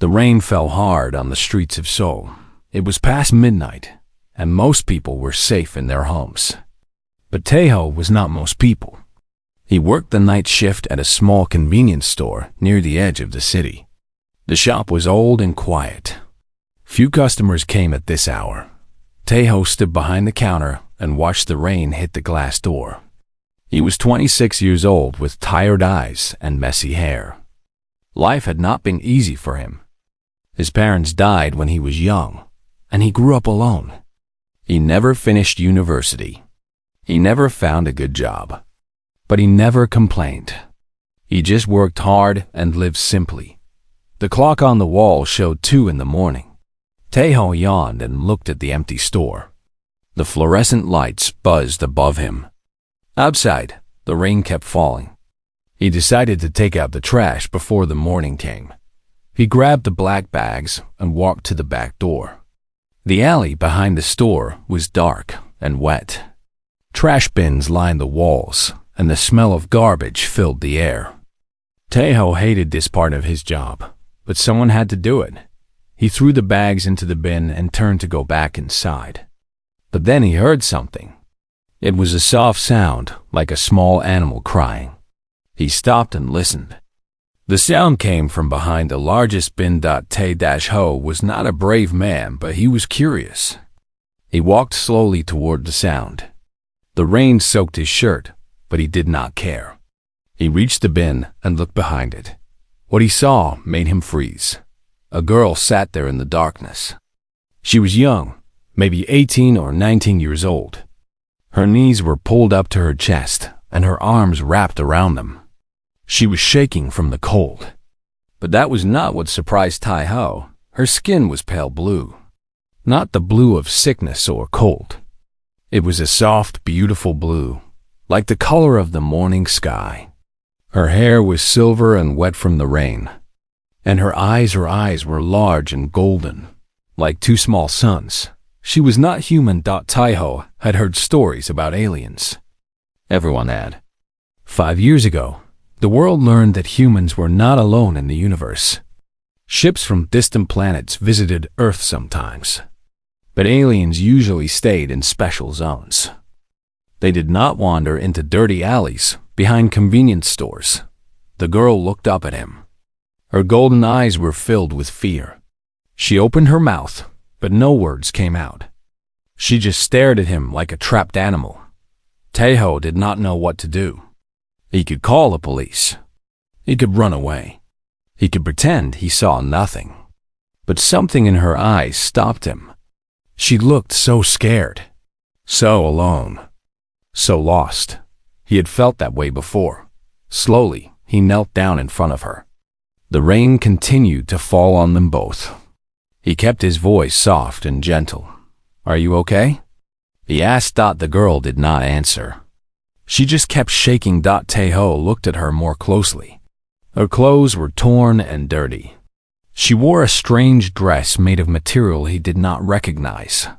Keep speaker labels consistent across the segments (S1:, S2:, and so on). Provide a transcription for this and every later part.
S1: The rain fell hard on the streets of Seoul. It was past midnight, and most people were safe in their homes. But Taeho was not most people. He worked the night shift at a small convenience store near the edge of the city. The shop was old and quiet. Few customers came at this hour. Taeho stood behind the counter and watched the rain hit the glass door. He was 26 years old with tired eyes and messy hair. Life had not been easy for him. His parents died when he was young, and he grew up alone. He never finished university. He never found a good job. But he never complained. He just worked hard and lived simply. The clock on the wall showed 2 in the morning. Taeho yawned and looked at the empty store. The fluorescent lights buzzed above him. Outside, the rain kept falling. He decided to take out the trash before the morning came. He grabbed the black bags and walked to the back door. The alley behind the store was dark and wet. Trash bins lined the walls, and the smell of garbage filled the air. Taeho hated this part of his job, but someone had to do it. He threw the bags into the bin and turned to go back inside. But then he heard something. It was a soft sound, like a small animal crying. He stopped and listened. The sound came from behind the largest bin. Taeho was not a brave man, but he was curious. He walked slowly toward the sound. The rain soaked his shirt, but he did not care. He reached the bin and looked behind it. What he saw made him freeze. A girl sat there in the darkness. She was young, maybe 18 or 19 years old. Her knees were pulled up to her chest, and her arms wrapped around them. She was shaking from the cold. But that was not what surprised Taeho. Her skin was pale blue. Not the blue of sickness or cold. It was a soft, beautiful blue, like the color of the morning sky. Her hair was silver and wet from the rain. And her eyes were large and golden, like 2 small suns. She was not human. Taeho had heard stories about aliens. Everyone had. 5 years ago, the world learned that humans were not alone in the universe. Ships from distant planets visited Earth sometimes, but aliens usually stayed in special zones. They did not wander into dirty alleys behind convenience stores. The girl looked up at him. Her golden eyes were filled with fear. She opened her mouth, but no words came out. She just stared at him like a trapped animal. Taeho did not know what to do. He could call the police. He could run away. He could pretend he saw nothing. But something in her eyes stopped him. She looked so scared, so alone, so lost. He had felt that way before. Slowly, he knelt down in front of her. The rain continued to fall on them both. He kept his voice soft and gentle. "Are you okay?" he asked. The girl did not answer. She just kept shaking. Taeho looked at her more closely. Her clothes were torn and dirty. She wore a strange dress made of material he did not recognize.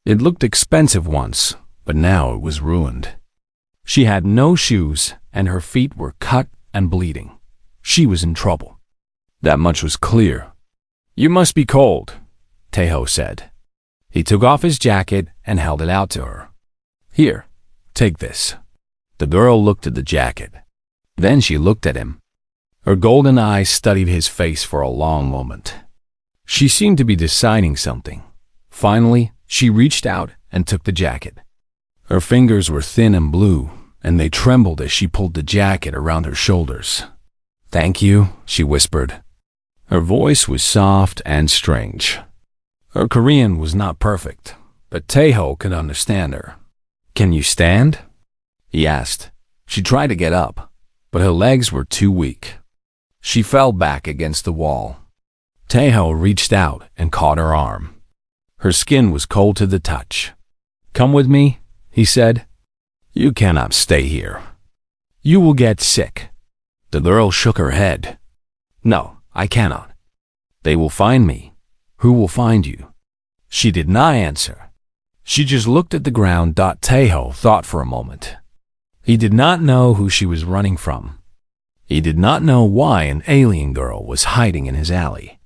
S1: It looked expensive once, but now it was ruined. She had no shoes, and her feet were cut and bleeding. She was in trouble. That much was clear. "You must be cold," Taeho said. He took off his jacket and held it out to her. "Here, take this." The girl looked at the jacket. Then she looked at him. Her golden eyes studied his face for a long moment. She seemed to be deciding something. Finally, she reached out and took the jacket. Her fingers were thin and blue, and they trembled as she pulled the jacket around her shoulders. "Thank you," she whispered. Her voice was soft and strange. Her Korean was not perfect, but Taeho could understand her. "Can you stand?" he asked. She tried to get up, but her legs were too weak. She fell back against the wall. Taeho reached out and caught her arm. Her skin was cold to the touch. "Come with me," he said. "You cannot stay here. You will get sick." The girl shook her head. "No, I cannot. They will find me. Who will find you?" She did not answer. She just looked at the ground. Taeho thought for a moment. He did not know who she was running from. He did not know why an alien girl was hiding in his alley.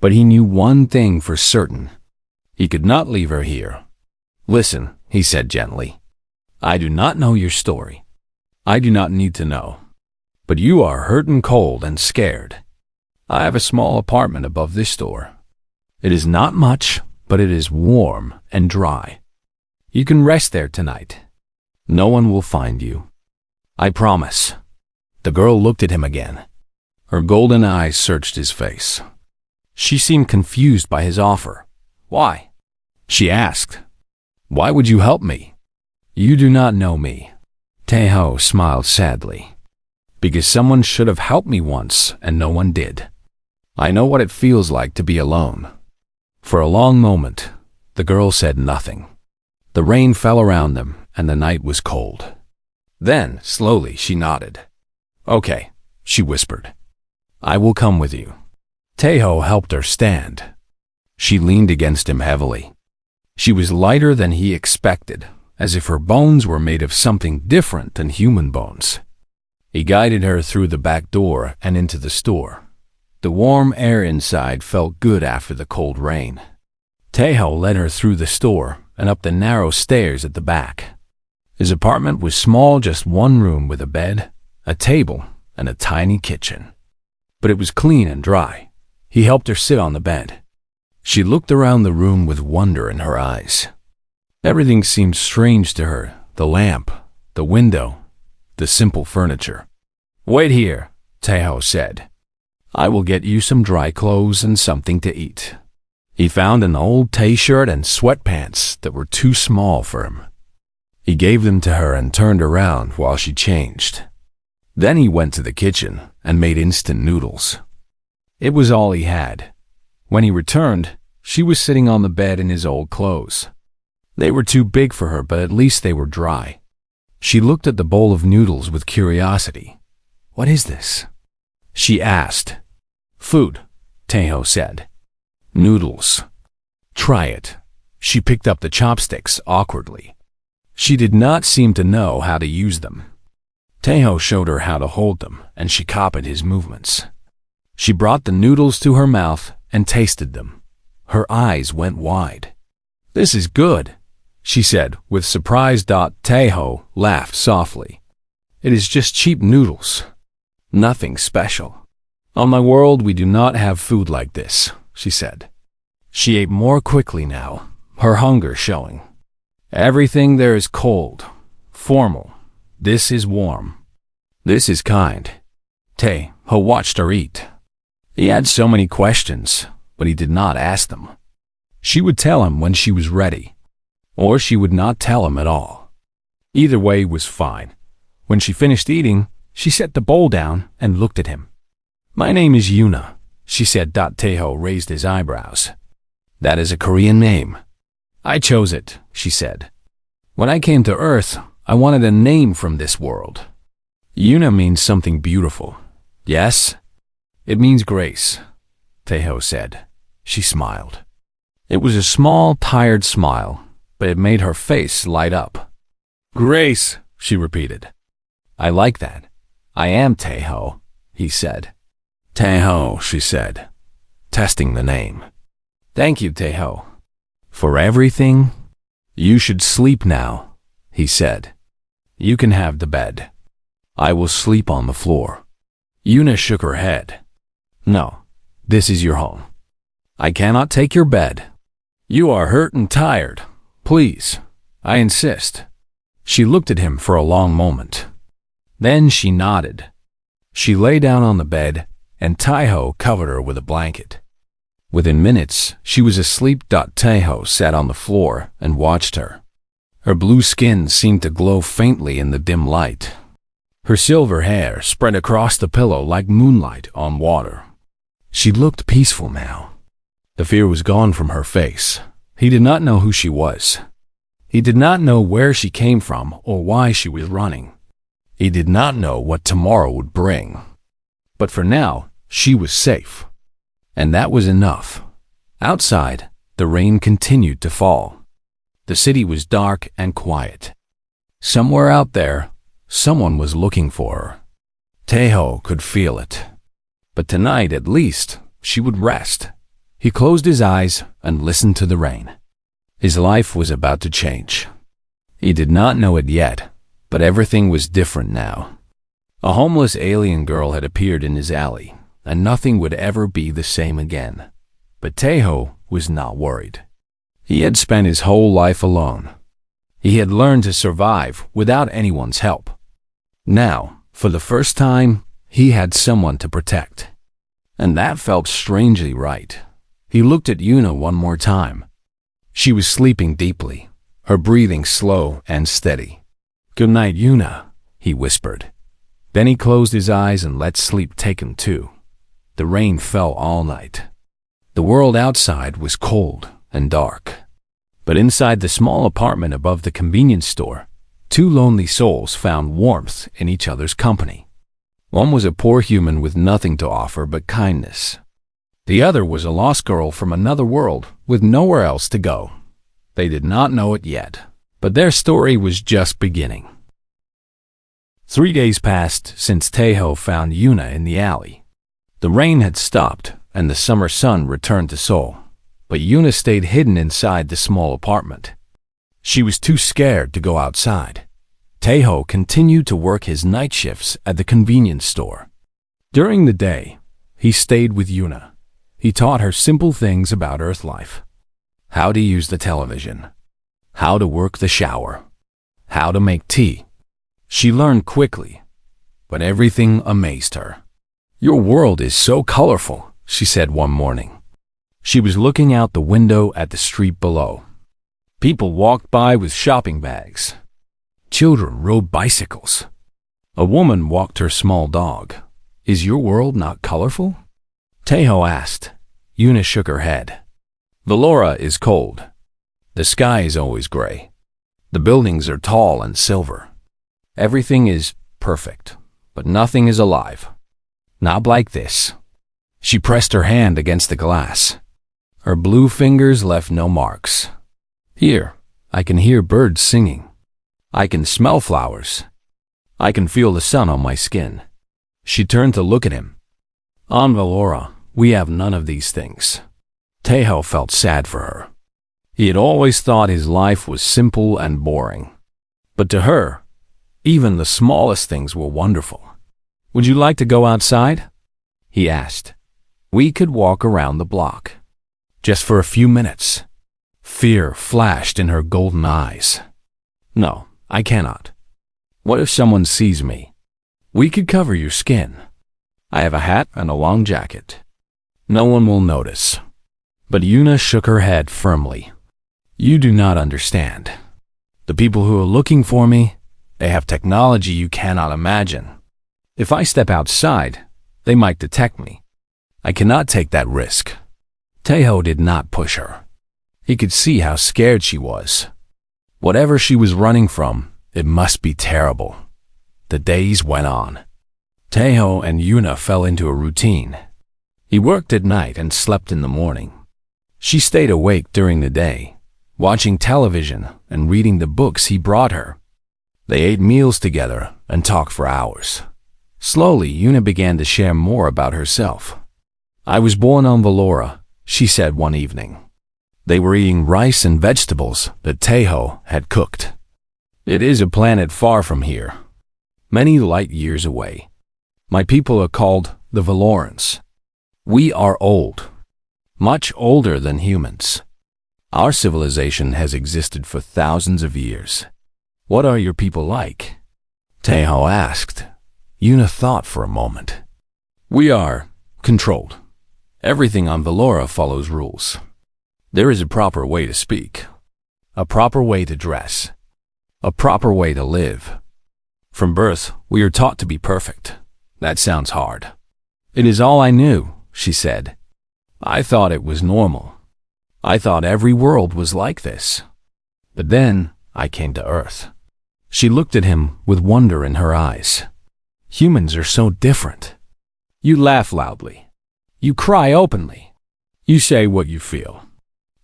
S1: But he knew one thing for certain. He could not leave her here. Listen, he said gently. I do not know your story. I do not need to know. But you are hurt and cold and scared. I have a small apartment above this door. It is not much, but it is warm and dry. You can rest there tonight. No one will find you. I promise. The girl looked at him again. Her golden eyes searched his face. She seemed confused by his offer. Why? She asked. Why would you help me? You do not know me. Taeho smiled sadly. Because someone should have helped me once and no one did. I know what it feels like to be alone. For a long moment, the girl said nothing. The rain fell around them and the night was cold. Then, slowly, she nodded. Okay, she whispered. I will come with you. Taeho helped her stand. She leaned against him heavily. She was lighter than he expected, as if her bones were made of something different than human bones. He guided her through the back door and into the store. The warm air inside felt good after the cold rain. Taeho led her through the store and up the narrow stairs at the back. His apartment was small, just one room with a bed, a table, and a tiny kitchen. But it was clean and dry. He helped her sit on the bed. She looked around the room with wonder in her eyes. Everything seemed strange to her, the lamp, the window, the simple furniture. Wait here, Taeho said. I will get you some dry clothes and something to eat. He found an old t-shirt and sweatpants that were too small for him. He gave them to her and turned around while she changed. Then he went to the kitchen and made instant noodles. It was all he had. When he returned, she was sitting on the bed in his old clothes. They were too big for her, but at least they were dry. She looked at the bowl of noodles with curiosity. What is this? She asked. Food, Taeho said. Noodles. Try it. She picked up the chopsticks awkwardly. She did not seem to know how to use them. Taeho showed her how to hold them, and she copied his movements. She brought the noodles to her mouth and tasted them. Her eyes went wide. This is good, she said with surprise. Taeho laughed softly. It is just cheap noodles. Nothing special. On my world, we do not have food like this, she said. She ate more quickly now, her hunger showing. Everything there is cold, formal. This is warm. This is kind. Taeho watched her eat. He had so many questions, but he did not ask them. She would tell him when she was ready, or she would not tell him at all. Either way was fine. When she finished eating, she set the bowl down and looked at him. My name is Yuna, she said. Taeho raised his eyebrows. That is a Korean name. I chose it, she said. When I came to Earth, I wanted a name from this world. Yuna means something beautiful. Yes? It means grace, Taeho said. She smiled. It was a small, tired smile, but it made her face light up. Grace, she repeated. I like that. I am Taeho, he said. Taeho, she said, testing the name. Thank you, Taeho. For everything? You should sleep now, he said. You can have the bed. I will sleep on the floor. Yuna shook her head. No, this is your home. I cannot take your bed. You are hurt and tired. Please, I insist. She looked at him for a long moment. Then she nodded. She lay down on the bed, and Taeho covered her with a blanket. Within minutes, she was asleep. Taeho sat on the floor and watched her. Her blue skin seemed to glow faintly in the dim light. Her silver hair spread across the pillow like moonlight on water. She looked peaceful now. The fear was gone from her face. He did not know who she was. He did not know where she came from or why she was running. He did not know what tomorrow would bring. But for now, she was safe. And that was enough. Outside, the rain continued to fall. The city was dark and quiet. Somewhere out there, someone was looking for her. Taeho could feel it. But tonight, at least, she would rest. He closed his eyes and listened to the rain. His life was about to change. He did not know it yet, but everything was different now. A homeless alien girl had appeared in his alley, and nothing would ever be the same again. But Tejo was not worried. He had spent his whole life alone. He had learned to survive without anyone's help. Now, for the first time, he had someone to protect. And that felt strangely right. He looked at Yuna one more time. She was sleeping deeply, her breathing slow and steady. "Good night, Yuna," he whispered. Then he closed his eyes and let sleep take him too. The rain fell all night. The world outside was cold and dark. But inside the small apartment above the convenience store, two lonely souls found warmth in each other's company. One was a poor human with nothing to offer but kindness. The other was a lost girl from another world with nowhere else to go. They did not know it yet, but their story was just beginning. 3 days passed since Tejo found Yuna in the alley. The rain had stopped and the summer sun returned to Seoul, but Yuna stayed hidden inside the small apartment. She was too scared to go outside. Tejo continued to work his night shifts at the convenience store. During the day, he stayed with Yuna. He taught her simple things about Earth life. How to use the television. How to work the shower. How to make tea. She learned quickly, but everything amazed her. "Your world is so colorful," she said one morning. She was looking out the window at the street below. People walked by with shopping bags. Children rode bicycles. A woman walked her small dog. "Is your world not colorful?" Tejo asked. Yuna shook her head. "Valora is cold. The sky is always gray. The buildings are tall and silver. Everything is perfect, but nothing is alive. Not like this." She pressed her hand against the glass. Her blue fingers left no marks. "Here, I can hear birds singing. I can smell flowers. I can feel the sun on my skin." She turned to look at him. "On Valora, we have none of these things." Tejo felt sad for her. He had always thought his life was simple and boring. But to her, even the smallest things were wonderful. "Would you like to go outside?" he asked. "We could walk around the block. Just for a few minutes." Fear flashed in her golden eyes. "No, I cannot. What if someone sees me? We could cover your skin. I have a hat and a long jacket. No one will notice." But Yuna shook her head firmly. "You do not understand. The people who are looking for me, they have technology you cannot imagine. If I step outside, they might detect me. I cannot take that risk." Tejo did not push her. He could see how scared she was. Whatever she was running from, it must be terrible. The days went on. Tejo and Yuna fell into a routine. He worked at night and slept in the morning. She stayed awake during the day, watching television and reading the books he brought her. They ate meals together and talked for hours. Slowly, Yuna began to share more about herself. "I was born on Valora," she said one evening. They were eating rice and vegetables that Tejo had cooked. "It is a planet far from here, many light years away. My people are called the Valorans. We are old, much older than humans. Our civilization has existed for thousands of years. What are your people like?" Tejo asked. Yuna thought for a moment. "We are controlled. Everything on Valora follows rules. There is a proper way to speak, a proper way to dress, a proper way to live. From birth, we are taught to be perfect. That sounds hard." "It is all I knew," she said. "I thought it was normal. I thought every world was like this. But then I came to Earth." She looked at him with wonder in her eyes. "Humans are so different. You laugh loudly. You cry openly. You say what you feel.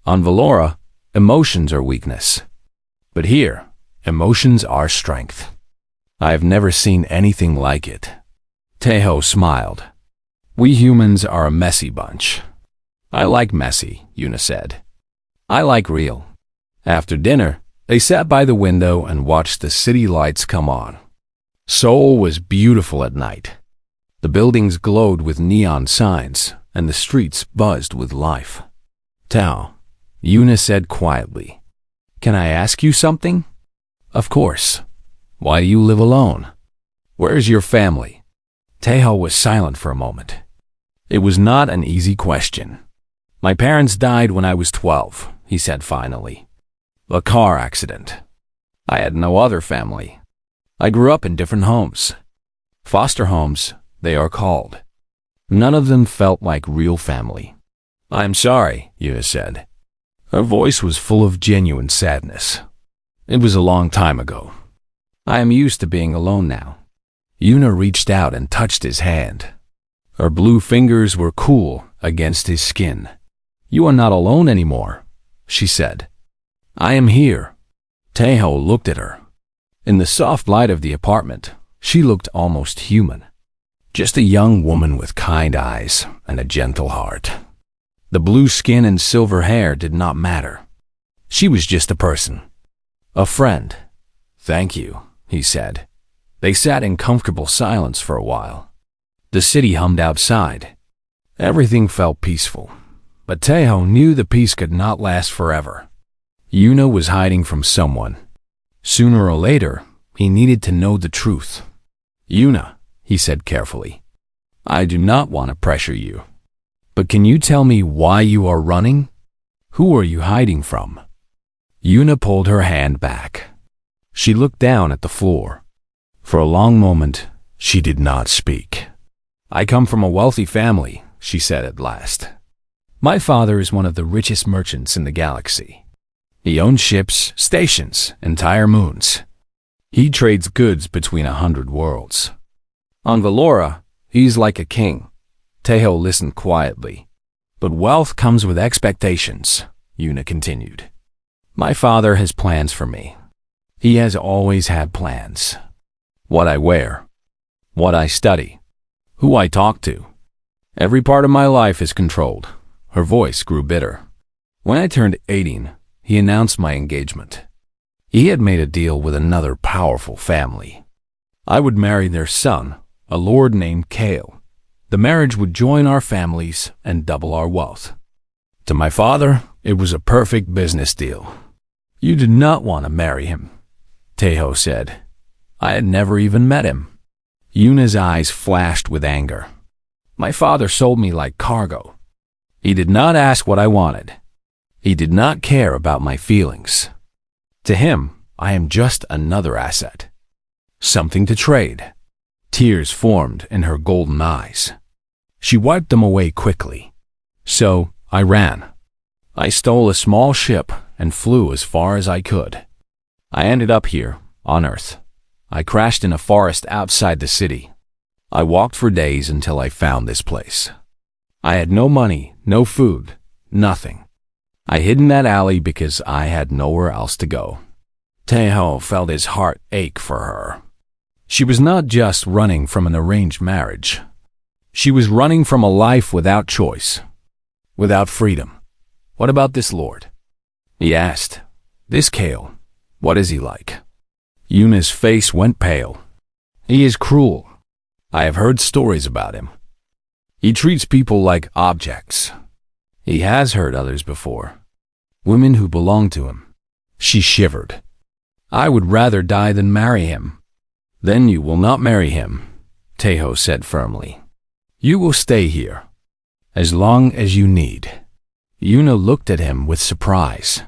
S1: On Valora, emotions are weakness. But here, emotions are strength. I have never seen anything like it." Tejo smiled. "We humans are a messy bunch. I like messy, Una said. I like real. After dinner, they sat by the window and watched the city lights come on. Seoul was beautiful at night. The buildings glowed with neon signs, and the streets buzzed with life. Tao, Una said quietly. Can I ask you something? Of course. Why do you live alone? Where's your family? Taeho was silent for a moment. It was not an easy question. My parents died when I was 12, he said finally. A car accident. I had no other family. I grew up in different homes. Foster homes, they are called. None of them felt like real family. I'm sorry, Una said. Her voice was full of genuine sadness. It was a long time ago. I am used to being alone now. Una reached out and touched his hand. Her blue fingers were cool against his skin. You are not alone anymore, she said. I am here. Taeho looked at her. In the soft light of the apartment, she looked almost human. Just a young woman with kind eyes and a gentle heart. The blue skin and silver hair did not matter. She was just a person. A friend. Thank you, he said. They sat in comfortable silence for a while. The city hummed outside. Everything felt peaceful. But Taeho knew the peace could not last forever. Una was hiding from someone. Sooner or later, he needed to know the truth. Una, he said carefully, I do not want to pressure you. But can you tell me why you are running? Who are you hiding from? Una pulled her hand back. She looked down at the floor. For a long moment, she did not speak. I come from a wealthy family, she said at last. My father is one of the richest merchants in the galaxy. He owns ships, stations, entire moons. He trades goods between 100 worlds. On Valora, he's like a king. Taeho listened quietly. But wealth comes with expectations, Una continued. My father has plans for me. He has always had plans. What I wear, what I study, who I talk to. Every part of my life is controlled. Her voice grew bitter. When I turned 18, he announced my engagement. He had made a deal with another powerful family. I would marry their son, a lord named Kale. The marriage would join our families and double our wealth. To my father, it was a perfect business deal. You did not want to marry him, Taeho said. I had never even met him. Una's eyes flashed with anger. My father sold me like cargo. He did not ask what I wanted. He did not care about my feelings. To him, I am just another asset. Something to trade. Tears formed in her golden eyes. She wiped them away quickly. So, I ran. I stole a small ship and flew as far as I could. I ended up here, on Earth. I crashed in a forest outside the city. I walked for days until I found this place. I had no money, no food, nothing. I hid in that alley because I had nowhere else to go. Taeho felt his heart ache for her. She was not just running from an arranged marriage. She was running from a life without choice, without freedom. What about this lord? He asked. This Kale, what is he like? Una's face went pale. He is cruel. I have heard stories about him. He treats people like objects. He has hurt others before. Women who belong to him. She shivered. I would rather die than marry him. Then you will not marry him, Taeho said firmly. You will stay here, as long as you need. Una looked at him with surprise.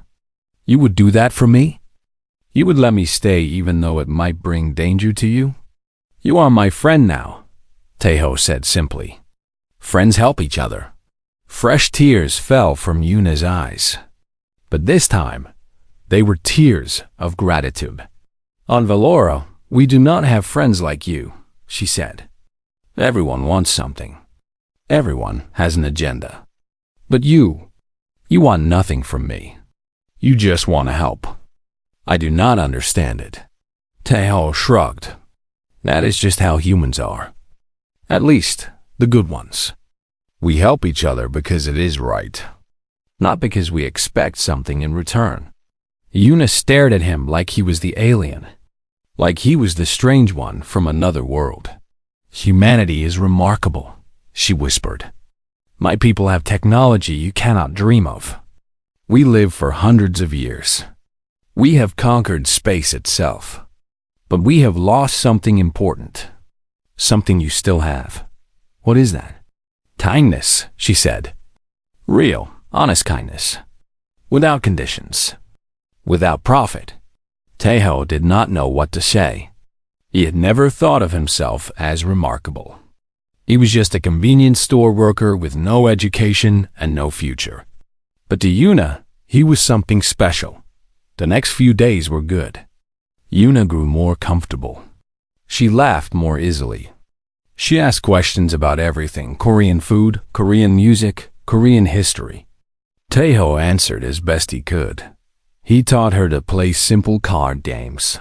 S1: You would do that for me? You would let me stay even though it might bring danger to you? You are my friend now, Taeho said simply. Friends help each other. Fresh tears fell from Una's eyes. But this time, they were tears of gratitude. On Valora, we do not have friends like you, she said. Everyone wants something. Everyone has an agenda. But you want nothing from me. You just want to help. I do not understand it. Taeho shrugged. That is just how humans are. At least, the good ones. We help each other because it is right, not because we expect something in return. Yuna stared at him like he was the alien, like he was the strange one from another world. Humanity is remarkable, she whispered. My people have technology you cannot dream of. We live for hundreds of years. We have conquered space itself. But we have lost something important. Something you still have. What is that? Kindness, she said. Real, honest kindness. Without conditions. Without profit. Taeho did not know what to say. He had never thought of himself as remarkable. He was just a convenience store worker with no education and no future. But to Yuna, he was something special. The next few days were good. Yuna grew more comfortable. She laughed more easily. She asked questions about everything: Korean food, Korean music, Korean history. Taeho answered as best he could. He taught her to play simple card games.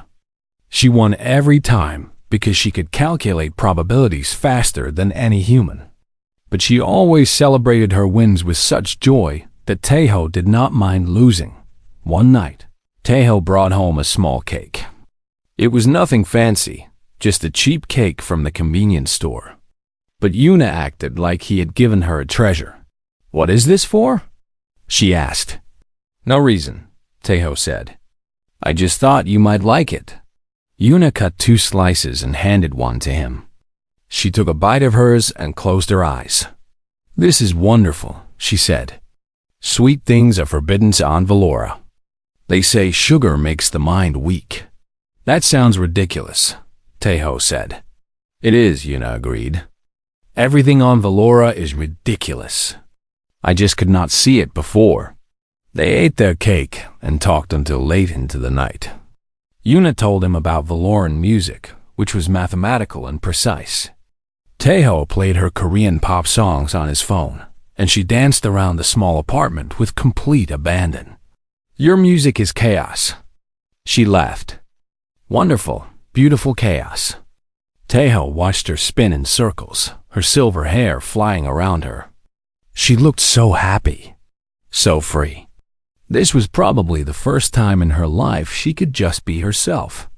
S1: She won every time because she could calculate probabilities faster than any human. But she always celebrated her wins with such joy that Taeho did not mind losing. One night, Taeho brought home a small cake. It was nothing fancy, just a cheap cake from the convenience store. But Yuna acted like he had given her a treasure. What is this for? She asked. No reason, Taeho said. I just thought you might like it. Yuna cut 2 slices and handed one to him. She took a bite of hers and closed her eyes. This is wonderful, she said. Sweet things are forbidden on Valora. They say sugar makes the mind weak. That sounds ridiculous, Taeho said. It is, Yuna agreed. Everything on Valora is ridiculous. I just could not see it before. They ate their cake and talked until late into the night. Yuna told him about Valoran music, which was mathematical and precise. Taeho played her Korean pop songs on his phone, and she danced around the small apartment with complete abandon. Your music is chaos. She laughed. Wonderful, beautiful chaos. Taeho watched her spin in circles, her silver hair flying around her. She looked so happy, so free. This was probably the first time in her life she could just be herself.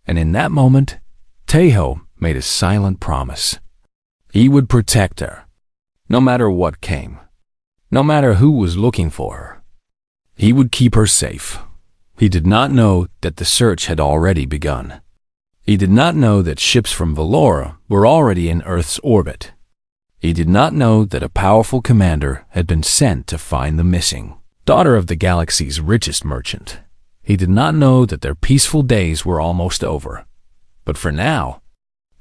S1: And in that moment, Taeho made a silent promise. He would protect her, no matter what came, no matter who was looking for her. He would keep her safe. He did not know that the search had already begun. He did not know that ships from Valora were already in Earth's orbit. He did not know that a powerful commander had been sent to find the missing daughter of the galaxy's richest merchant. He did not know that their peaceful days were almost over. But for now,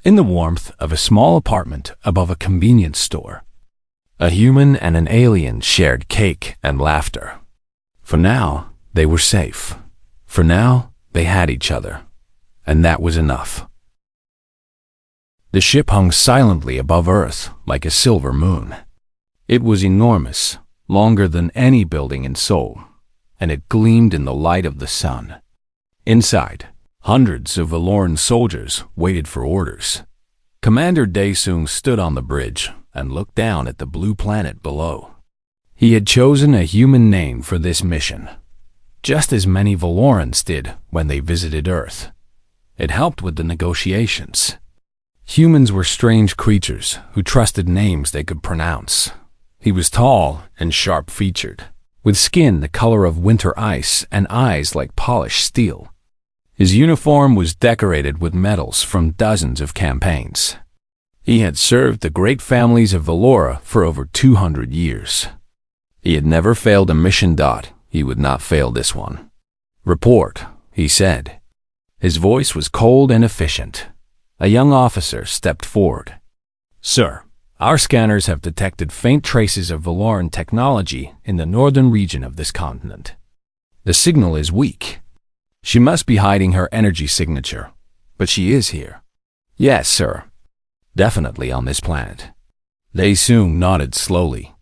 S1: in the warmth of a small apartment above a convenience store, a human and an alien shared cake and laughter. For now, they were safe. For now, they had each other. And that was enough. The ship hung silently above Earth like a silver moon. It was enormous, longer than any building in Seoul, and it gleamed in the light of the sun. Inside, hundreds of Valoran soldiers waited for orders. Commander Daesung stood on the bridge and looked down at the blue planet below. He had chosen a human name for this mission, just as many Valorans did when they visited Earth. It helped with the negotiations. Humans were strange creatures who trusted names they could pronounce. He was tall and sharp-featured, with skin the color of winter ice and eyes like polished steel. His uniform was decorated with medals from dozens of campaigns. He had served the great families of Valora for over 200 years. He had never failed a mission. He would not fail this one. Report, he said. His voice was cold and efficient. A young officer stepped forward. Sir, our scanners have detected faint traces of Valoran technology in the northern region of this continent. The signal is weak. She must be hiding her energy signature, but she is here. Yes, sir. Definitely on this planet. Daesung nodded slowly.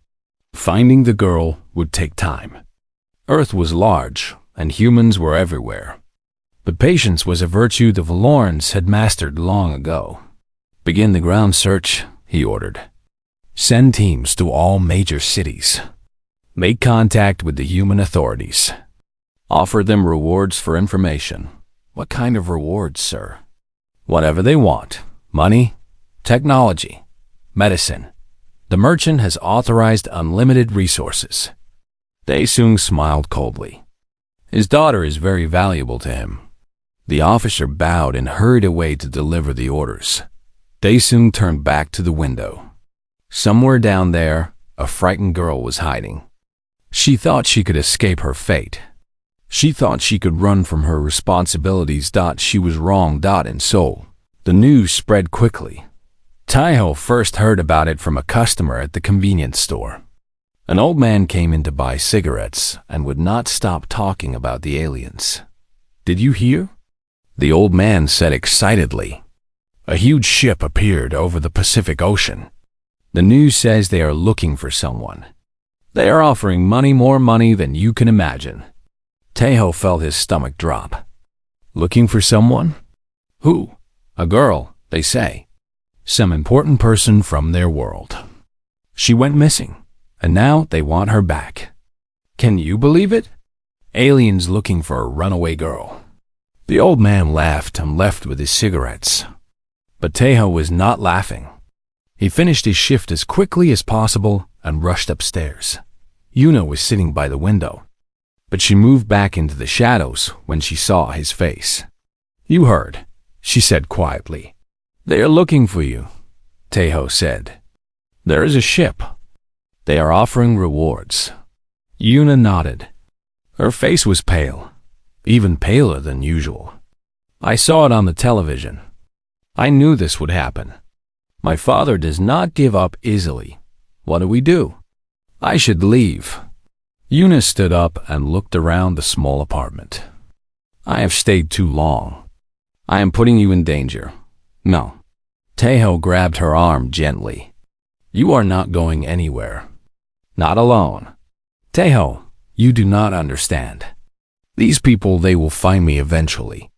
S1: Finding the girl would take time. Earth was large, and humans were everywhere. But patience was a virtue the Valorans had mastered long ago. Begin the ground search, he ordered. Send teams to all major cities. Make contact with the human authorities. Offer them rewards for information. What kind of rewards, sir? Whatever they want. Money, technology, medicine. The merchant has authorized unlimited resources. Daesung smiled coldly. His daughter is very valuable to him. The officer bowed and hurried away to deliver the orders. Daesung turned back to the window. Somewhere down there, a frightened girl was hiding. She thought she could escape her fate. She thought she could run from her responsibilities. She was wrong. In Seoul, the news spread quickly. Taeho first heard about it from a customer at the convenience store. An old man came in to buy cigarettes and would not stop talking about the aliens. Did you hear? The old man said excitedly. A huge ship appeared over the Pacific Ocean. The news says they are looking for someone. They are offering money, more money than you can imagine. Taeho felt his stomach drop. Looking for someone? Who? A girl, they say. Some important person from their world. She went missing, and now they want her back. Can you believe it? Aliens looking for a runaway girl. The old man laughed and left with his cigarettes. But Taeho was not laughing. He finished his shift as quickly as possible and rushed upstairs. Yuna was sitting by the window, but she moved back into the shadows when she saw his face. You heard, she said quietly. They are looking for you, Taeho said. There is a ship. They are offering rewards. Yuna nodded. Her face was pale, even paler than usual. I saw it on the television. I knew this would happen. My father does not give up easily. What do we do? I should leave. Yuna stood up and looked around the small apartment. I have stayed too long. I am putting you in danger. No. Taeho grabbed her arm gently. You are not going anywhere. Not alone. Taeho, you do not understand. These people, they will find me eventually.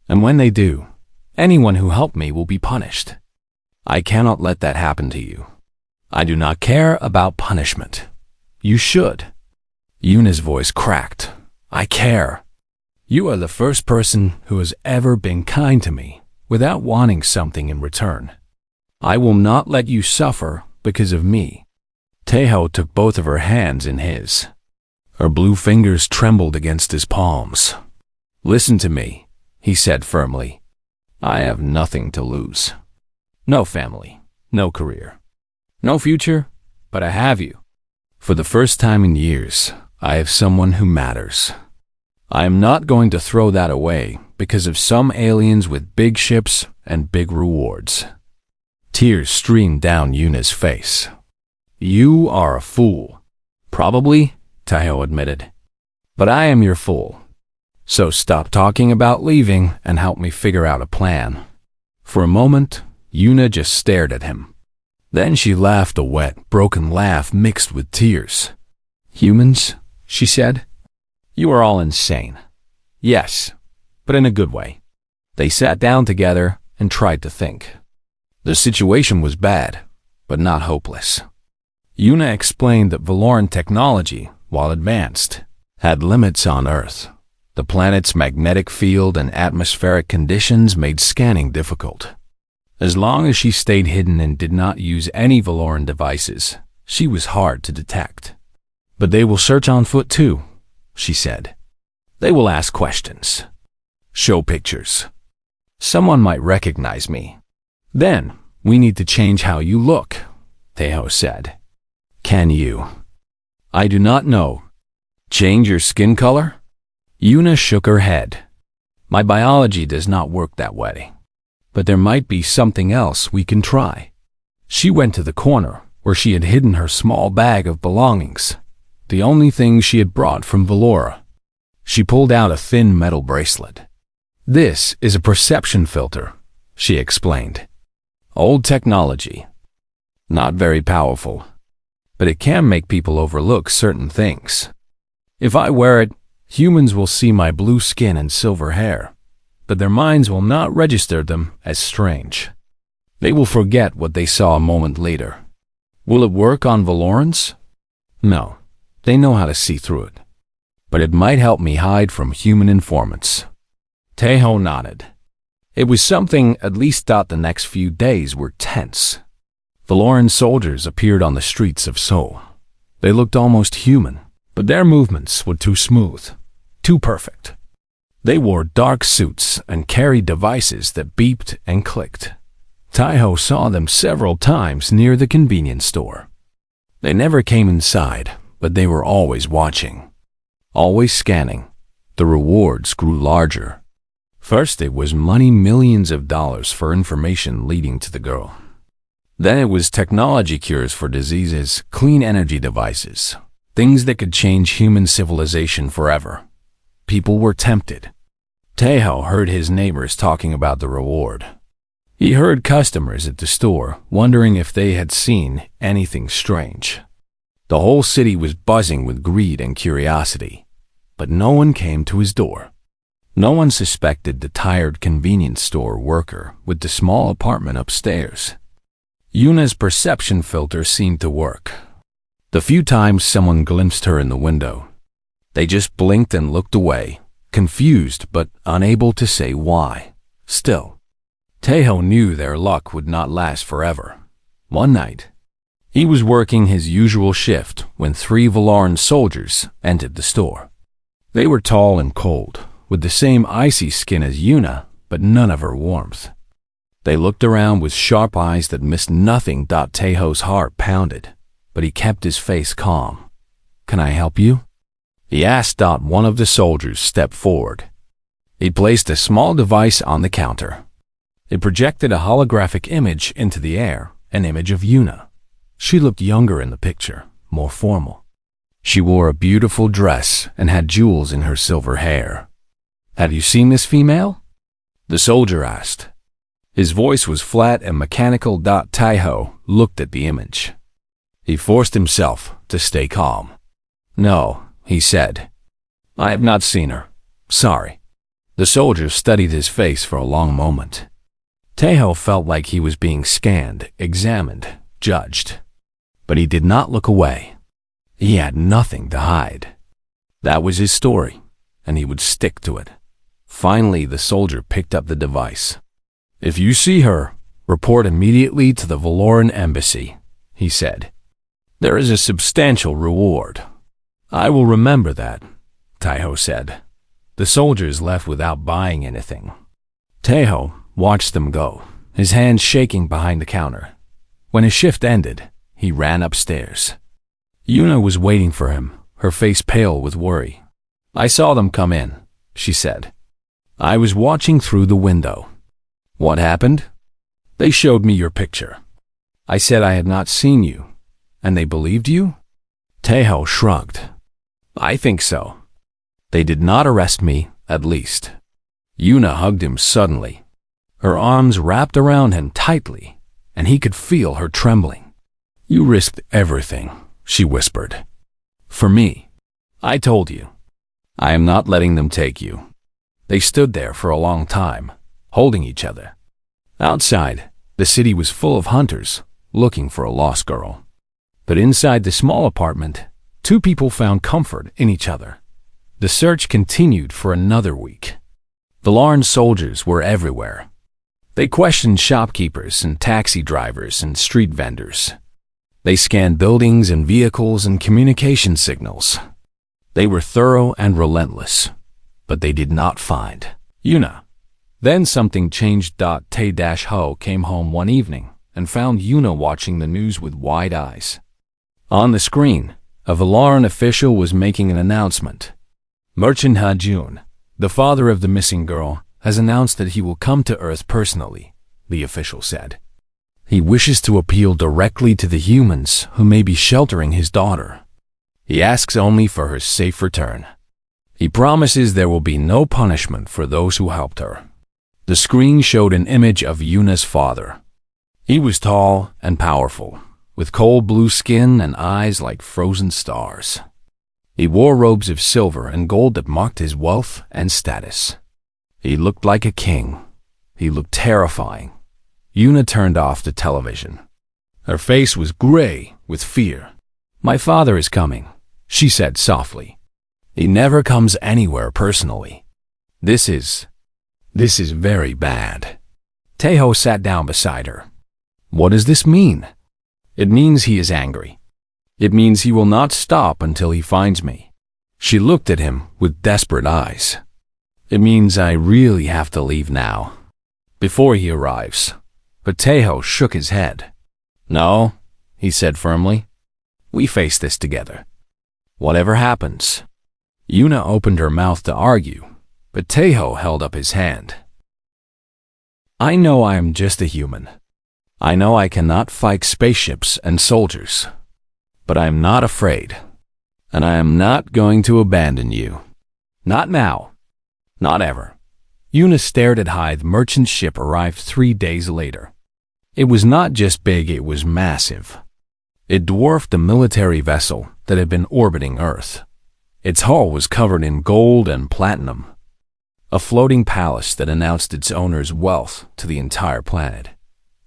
S1: And when they do, anyone who helped me will be punished. I cannot let that happen to you. I do not care about punishment. You should. Yuna's voice cracked. I care. You are the first person who has ever been kind to me without wanting something in return. I will not let you suffer because of me. Taeho took both of her hands in his. Her blue fingers trembled against his palms. Listen to me, he said firmly. I have nothing to lose. No family, no career, no future, but I have you. For the first time in years, I have someone who matters. I am not going to throw that away because of some aliens with big ships and big rewards. Tears streamed down Yuna's face. You are a fool. Probably, Taeho admitted. But I am your fool. So stop talking about leaving and help me figure out a plan. For a moment, Yuna just stared at him. Then she laughed, a wet, broken laugh mixed with tears. Humans, she said. You are all insane. Yes, but in a good way. They sat down together and tried to think. The situation was bad, but not hopeless. Yuna explained that Valoran technology, while advanced, had limits on Earth. The planet's magnetic field and atmospheric conditions made scanning difficult. As long as she stayed hidden and did not use any Valoran devices, she was hard to detect. But they will search on foot too, she said. They will ask questions. Show pictures. Someone might recognize me. Then, we need to change how you look, Taeho said. Can you? I do not know. Change your skin color? Yuna shook her head. My biology does not work that way. But there might be something else we can try. She went to the corner where she had hidden her small bag of belongings, the only thing she had brought from Valora. She pulled out a thin metal bracelet. This is a perception filter, she explained. Old technology. Not very powerful, but it can make people overlook certain things. If I wear it, humans will see my blue skin and silver hair, but their minds will not register them as strange. They will forget what they saw a moment later. Will it work on Valorans? No, they know how to see through it. But it might help me hide from human informants. Taeho nodded. It was something at least thought the next few days were tense. Valoran soldiers appeared on the streets of Seoul. They looked almost human, but their movements were too smooth, too perfect. They wore dark suits and carried devices that beeped and clicked. Taeho saw them several times near the convenience store. They never came inside, but they were always watching, always scanning. The rewards grew larger. First it was money, millions of dollars for information leading to the girl. Then it was technology cures for diseases, clean energy devices, things that could change human civilization forever. People were tempted. Taeho heard his neighbors talking about the reward. He heard customers at the store wondering if they had seen anything strange. The whole city was buzzing with greed and curiosity, but no one came to his door. No one suspected the tired convenience store worker with the small apartment upstairs. Yuna's perception filter seemed to work. The few times someone glimpsed her in the window, they just blinked and looked away, confused but unable to say why. Still, Taeho knew their luck would not last forever. One night, he was working his usual shift when 3 Valoran soldiers entered the store. They were tall and cold, with the same icy skin as Yuna, but none of her warmth. They looked around with sharp eyes that missed nothing. Taeho's heart pounded, but he kept his face calm. "Can I help you?" he asked. One of the soldiers stepped forward. He placed a small device on the counter. It projected a holographic image into the air, an image of Yuna. She looked younger in the picture, more formal. She wore a beautiful dress and had jewels in her silver hair. "Have you seen this female?" the soldier asked. His voice was flat and mechanical. Taeho looked at the image. He forced himself to stay calm. "No," he said. "I have not seen her. Sorry." The soldier studied his face for a long moment. Taeho felt like he was being scanned, examined, judged. But he did not look away. He had nothing to hide. That was his story, and he would stick to it. Finally, the soldier picked up the device. "If you see her, report immediately to the Valoran embassy," he said. "There is a substantial reward." "I will remember that," Taeho said. The soldiers left without buying anything. Taeho watched them go, his hands shaking behind the counter. When his shift ended, he ran upstairs. Yuna was waiting for him, her face pale with worry. "I saw them come in," she said. "I was watching through the window." "What happened?" "They showed me your picture. I said I had not seen you, and they believed you?" Taeho shrugged. "I think so. They did not arrest me, at least." Yuna hugged him suddenly. Her arms wrapped around him tightly, and he could feel her trembling. "You risked everything," she whispered. "For me. I told you. I am not letting them take you." They stood there for a long time, holding each other. Outside, the city was full of hunters, looking for a lost girl. But inside the small apartment, 2 people found comfort in each other. The search continued for another week. Valoran soldiers were everywhere. They questioned shopkeepers and taxi drivers and street vendors. They scanned buildings and vehicles and communication signals. They were thorough and relentless, but they did not find Yuna. Then something changed. Tae-Ho came home one evening and found Yuna watching the news with wide eyes. On the screen, a Valoran official was making an announcement. Merchant Ha-Jun, the father of the missing girl, has announced that he will come to Earth personally, the official said. He wishes to appeal directly to the humans who may be sheltering his daughter. He asks only for her safe return. He promises there will be no punishment for those who helped her. The screen showed an image of Yuna's father. He was tall and powerful, with cold blue skin and eyes like frozen stars. He wore robes of silver and gold that marked his wealth and status. He looked like a king. He looked terrifying. Yuna turned off the television. Her face was gray with fear. "My father is coming," she said softly. "He never comes anywhere personally. This is very bad." Taeho sat down beside her. "What does this mean?" "It means he is angry. It means he will not stop until he finds me." She looked at him with desperate eyes. "It means I really have to leave now, before he arrives." But Taeho shook his head. "No," he said firmly. "We face this together. Whatever happens." Yuna opened her mouth to argue, but Taeho held up his hand. "I know I am just a human. I know I cannot fight spaceships and soldiers. But I am not afraid. And I am not going to abandon you. Not now. Not ever." Yuna stared at how the merchant ship arrived 3 days later. It was not just big, it was massive. It dwarfed the military vessel that had been orbiting Earth. Its hull was covered in gold and platinum, a floating palace that announced its owner's wealth to the entire planet.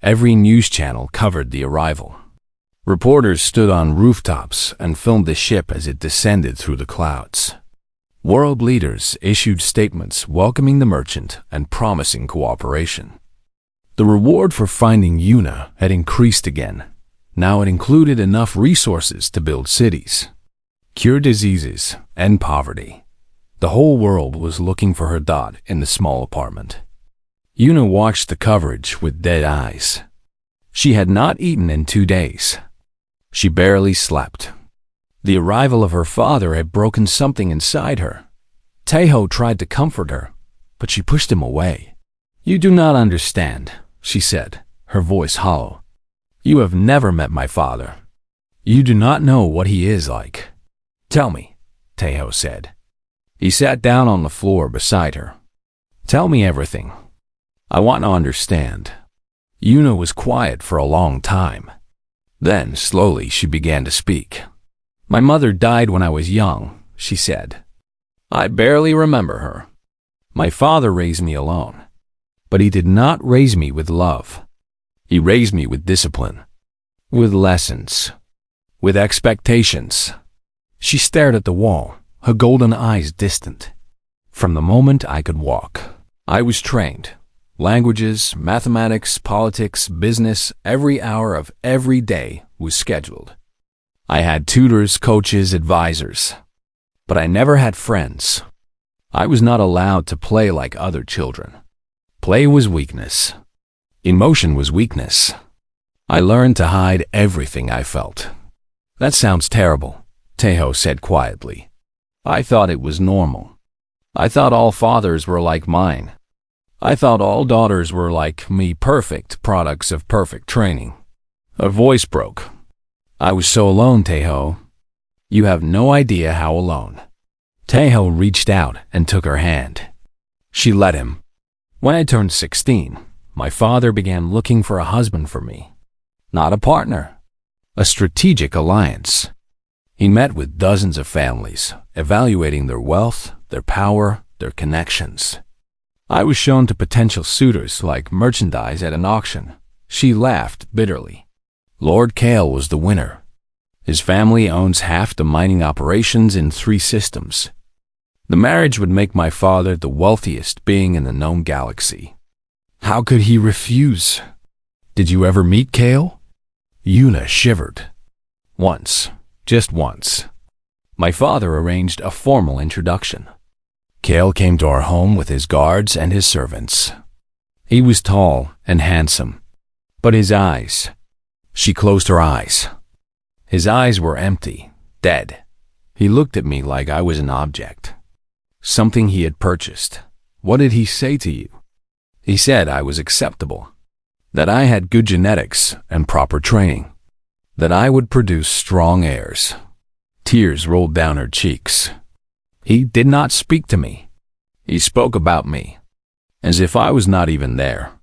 S1: Every news channel covered the arrival. Reporters stood on rooftops and filmed the ship as it descended through the clouds. World leaders issued statements welcoming the merchant and promising cooperation. The reward for finding Yuna had increased again. Now it included enough resources to build cities, cure diseases, end poverty. The whole world was looking for her dot in the small apartment. Yuna watched the coverage with dead eyes. She had not eaten in 2 days. She barely slept. The arrival of her father had broken something inside her. Taeho tried to comfort her, but she pushed him away. "You do not understand," she said, her voice hollow. "You have never met my father. You do not know what he is like." "Tell me," Taeho said. He sat down on the floor beside her. "Tell me everything. I want to understand." Yuna was quiet for a long time. Then, slowly, she began to speak. "My mother died when I was young," she said. "I barely remember her. My father raised me alone. But he did not raise me with love. He raised me with discipline, with lessons, with expectations." She stared at the wall, her golden eyes distant. "From the moment I could walk, I was trained. Languages, mathematics, politics, business, every hour of every day was scheduled. I had tutors, coaches, advisors. But I never had friends. I was not allowed to play like other children. Play was weakness. Emotion was weakness. I learned to hide everything I felt." "That sounds terrible," Taeho said quietly. "I thought it was normal. I thought all fathers were like mine. I thought all daughters were like me, perfect products of perfect training." Her voice broke. "I was so alone, Taeho. You have no idea how alone." Taeho reached out and took her hand. She let him. "When I turned 16, my father began looking for a husband for me. Not a partner, a strategic alliance. He met with dozens of families, evaluating their wealth, their power, their connections. I was shown to potential suitors like merchandise at an auction." She laughed bitterly. "Lord Kale was the winner. His family owns half the mining operations in 3 systems. The marriage would make my father the wealthiest being in the known galaxy. How could he refuse?" "Did you ever meet Kale?" Yuna shivered. "Once, just once. My father arranged a formal introduction. Kale came to our home with his guards and his servants. He was tall and handsome, but his eyes..." She closed her eyes. "His eyes were empty, dead. He looked at me like I was an object, something he had purchased." "What did he say to you?" "He said I was acceptable, that I had good genetics and proper training, that I would produce strong heirs." Tears rolled down her cheeks. "He did not speak to me. He spoke about me, as if I was not even there,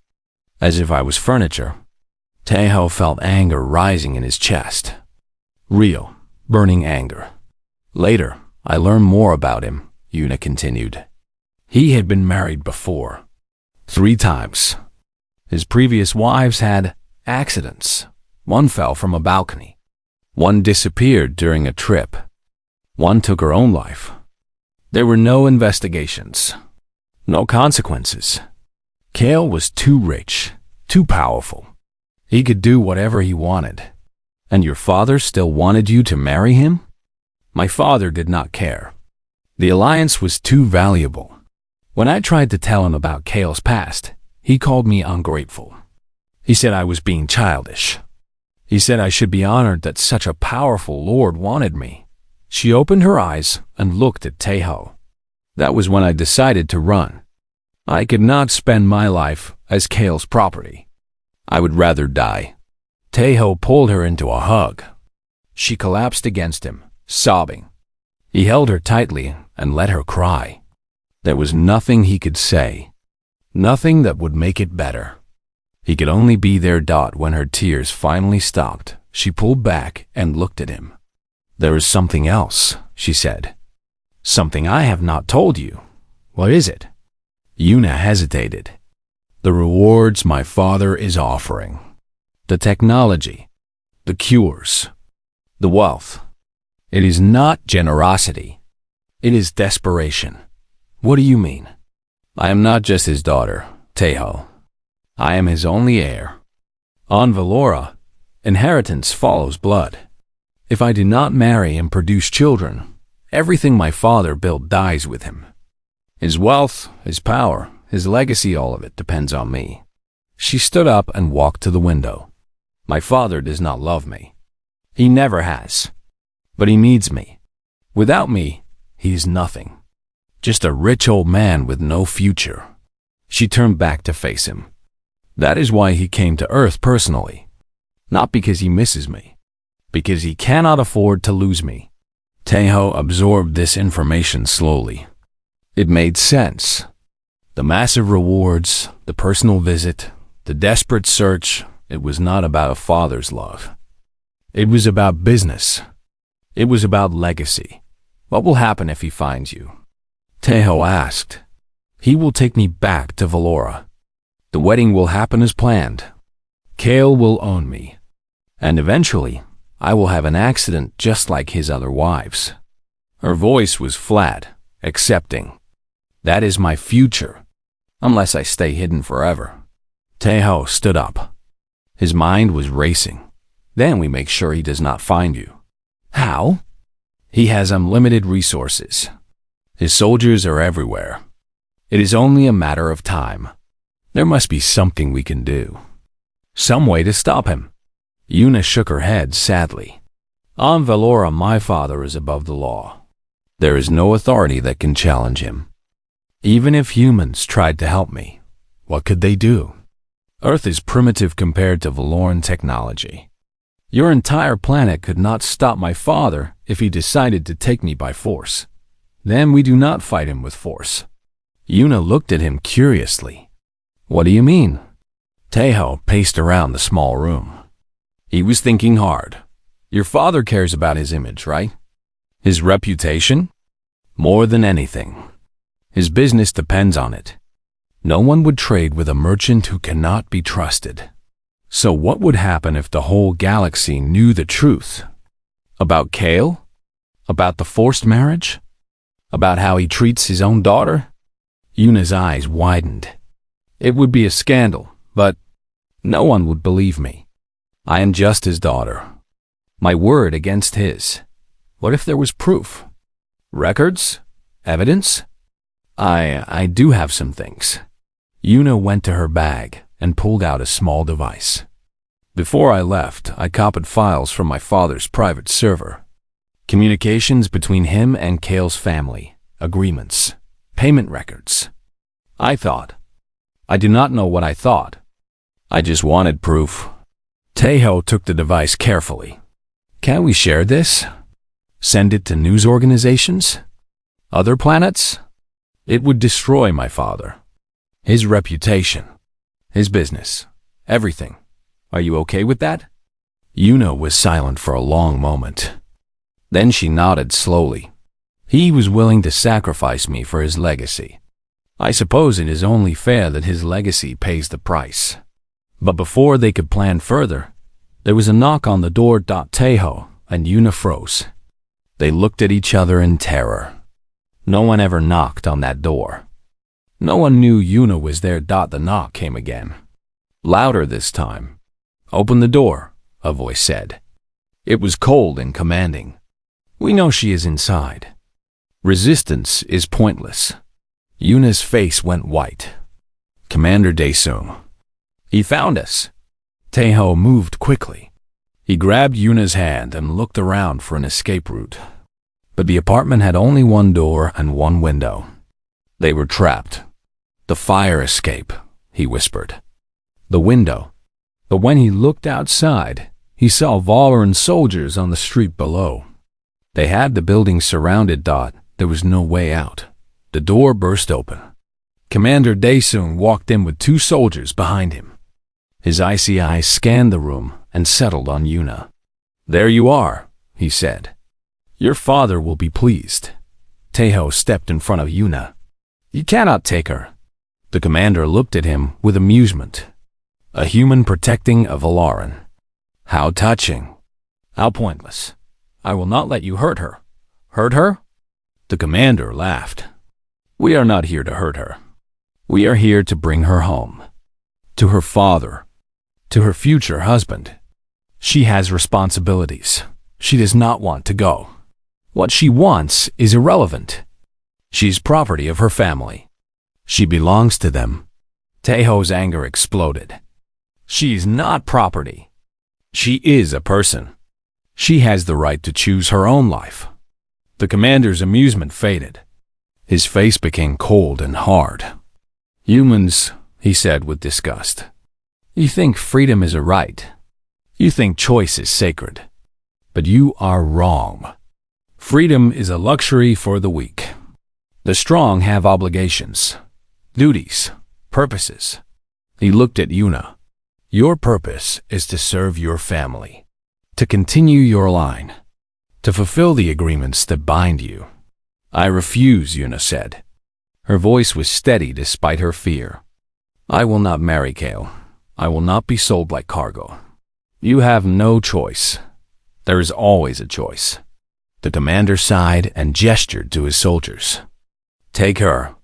S1: as if I was furniture." Taeho felt anger rising in his chest. Real, burning anger. "Later, I learned more about him," Yuna continued. "He had been married before, 3 times. His previous wives had accidents, One fell from a balcony. One disappeared during a trip. One took her own life. There were no investigations. No consequences. Kale was too rich, too powerful. He could do whatever he wanted. And your father still wanted you to marry him? My father did not care. The alliance was too valuable. When I tried to tell him about Kale's past, he called me ungrateful. He said I was being childish. He said I should be honored that such a powerful lord wanted me. She opened her eyes and looked at Taeho. That was when I decided to run. I could not spend my life as Kale's property. I would rather die. Taeho pulled her into a hug. She collapsed against him, sobbing. He held her tightly and let her cry. There was nothing he could say, nothing that would make it better. He could only be there. When her tears finally stopped, she pulled back and looked at him. There is something else, she said. Something I have not told you. What is it? Yuna hesitated. The rewards my father is offering. The technology. The cures. The wealth. It is not generosity. It is desperation. What do you mean? I am not just his daughter, Taeho. I am his only heir. On Valora, inheritance follows blood. If I do not marry and produce children, everything my father built dies with him. His wealth, his power, his legacy, all of it depends on me. She stood up and walked to the window. My father does not love me. He never has. But he needs me. Without me, he is nothing. Just a rich old man with no future. She turned back to face him. That is why he came to Earth personally. Not because he misses me. Because he cannot afford to lose me. Taeho absorbed this information slowly. It made sense. The massive rewards, the personal visit, the desperate search, it was not about a father's love. It was about business. It was about legacy. What will happen if he finds you? Taeho asked. He will take me back to Valora. The wedding will happen as planned. Kale will own me. And eventually, I will have an accident just like his other wives. Her voice was flat, accepting. That is my future, unless I stay hidden forever. Taeho stood up. His mind was racing. Then we make sure he does not find you. How? He has unlimited resources. His soldiers are everywhere. It is only a matter of time. There must be something we can do. Some way to stop him. Yuna shook her head sadly. On Valora, my father is above the law. There is no authority that can challenge him. Even if humans tried to help me, what could they do? Earth is primitive compared to Valoran technology. Your entire planet could not stop my father if he decided to take me by force. Then we do not fight him with force. Yuna looked at him curiously. What do you mean? Taeho paced around the small room. He was thinking hard. Your father cares about his image, right? His reputation? More than anything. His business depends on it. No one would trade with a merchant who cannot be trusted. So what would happen if the whole galaxy knew the truth? About Kale? About the forced marriage? About how he treats his own daughter? Yuna's eyes widened. It would be a scandal, but no one would believe me. I am just his daughter. My word against his. What if there was proof? Records? Evidence? I do have some things. Yuna went to her bag and pulled out a small device. Before I left, I copied files from my father's private server. Communications between him and Kale's family, agreements, payment records. I do not know what I thought. I just wanted proof. Taeho took the device carefully. Can we share this? Send it to news organizations? Other planets? It would destroy my father. His reputation. His business. Everything. Are you okay with that? Yuna was silent for a long moment. Then she nodded slowly. He was willing to sacrifice me for his legacy. I suppose it is only fair that his legacy pays the price. But before they could plan further, There was a knock on the door. Tejo and Yuna froze. They looked at each other in terror. No one ever knocked on that door. No one knew Yuna was there. The knock came again. Louder this time. "Open the door," a voice said. It was cold and commanding. "We know she is inside. Resistance is pointless." Yuna's face went white. "Commander Daesung. He found us." Tejo moved quickly. He grabbed Yuna's hand and looked around for an escape route. But the apartment had only one door and one window. They were trapped. "The fire escape," he whispered. "The window." But when he looked outside, he saw Valoran soldiers on the street below. They had the building surrounded. There was no way out. The door burst open. Commander Daesung walked in with 2 soldiers behind him. His icy eyes scanned the room and settled on Yuna. "There you are," he said. "Your father will be pleased." Tejo stepped in front of Yuna. "You cannot take her." The commander looked at him with amusement. A human protecting a Valoran. How touching. How pointless. "I will not let you hurt her." "Hurt her?" The commander laughed. "We are not here to hurt her. We are here to bring her home. To her father. To her future husband. She has responsibilities. She does not want to go. What she wants is irrelevant. She's property of her family. She belongs to them." Tejo's anger exploded. "She's not property. She is a person. She has the right to choose her own life." The commander's amusement faded. His face became cold and hard. "Humans," he said with disgust. "You think freedom is a right. You think choice is sacred. But you are wrong. Freedom is a luxury for the weak. The strong have obligations, duties, purposes." He looked at Yuna. "Your purpose is to serve your family, to continue your line, to fulfill the agreements that bind you." "I refuse," Yuna said. Her voice was steady despite her fear. "I will not marry Kale. I will not be sold like cargo. You have no choice. There is always a choice." The commander sighed and gestured to his soldiers. "Take her."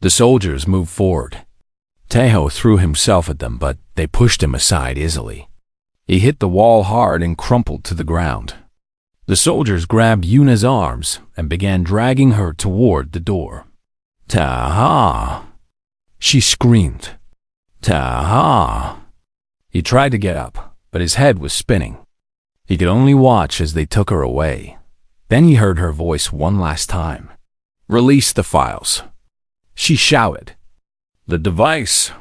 S1: The soldiers moved forward. Tejo threw himself at them, but they pushed him aside easily. He hit the wall hard and crumpled to the ground. The soldiers grabbed Yuna's arms and began dragging her toward the door. "Taha!" She screamed. "Taha!" He tried to get up, but his head was spinning. He could only watch as they took her away. Then he heard her voice one last time. "Release the files." She shouted. "The device."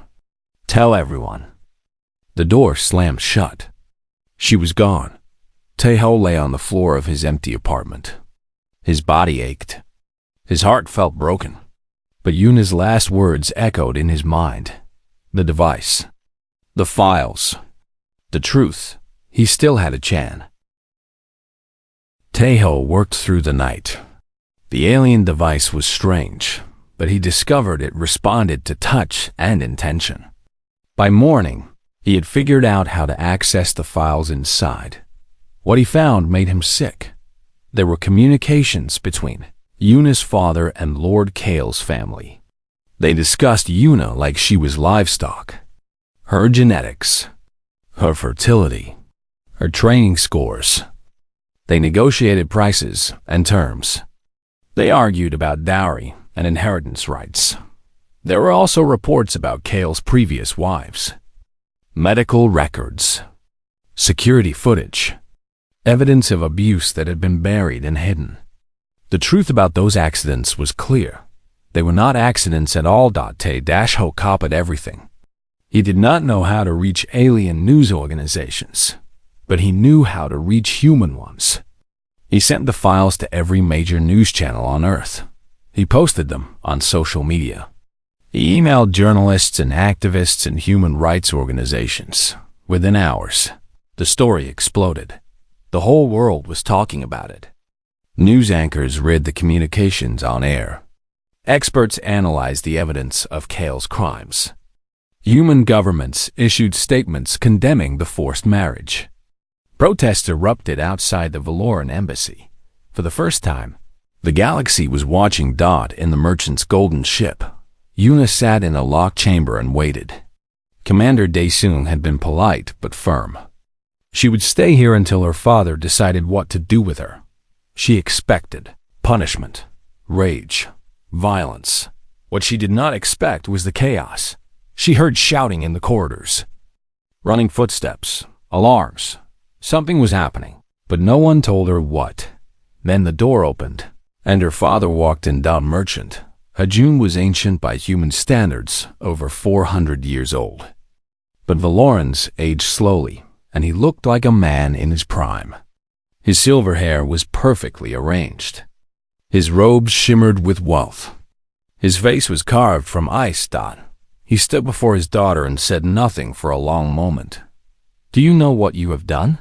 S1: "Tell everyone." The door slammed shut. She was gone. Tejo lay on the floor of his empty apartment. His body ached. His heart felt broken. But Yuna's last words echoed in his mind. The device. The files. The truth. He still had a chance. Tejo worked through the night. The alien device was strange, but he discovered it responded to touch and intention. By morning, he had figured out how to access the files inside. What he found made him sick. There were communications between Yuna's father and Lord Kale's family. They discussed Yuna like she was livestock. Her genetics, her fertility, her training scores. They negotiated prices and terms. They argued about dowry and inheritance rights. There were also reports about Kale's previous wives. Medical records. Security footage. Evidence of abuse that had been buried and hidden. The truth about those accidents was clear. They were not accidents at all. Te-Ho copied everything. He did not know how to reach alien news organizations, but he knew how to reach human ones. He sent the files to every major news channel on Earth. He posted them on social media. He emailed journalists and activists and human rights organizations. Within hours, the story exploded. The whole world was talking about it. News anchors read the communications on air. Experts analyzed the evidence of Kale's crimes. Human governments issued statements condemning the forced marriage. Protests erupted outside the Valoran embassy. For the first time, the galaxy was watching. In the merchant's golden ship, Yuna sat in a locked chamber and waited. Commander Daesung had been polite but firm. She would stay here until her father decided what to do with her. She expected punishment, rage, violence. What she did not expect was the chaos. She heard shouting in the corridors, running footsteps, alarms. Something was happening, but no one told her what. Then the door opened, and her father walked in. Merchant Hajun was ancient by human standards, over 400 years old. But Valorans aged slowly, and he looked like a man in his prime. His silver hair was perfectly arranged. His robes shimmered with wealth. His face was carved from ice. He stood before his daughter and said nothing for a long moment. "Do you know what you have done?"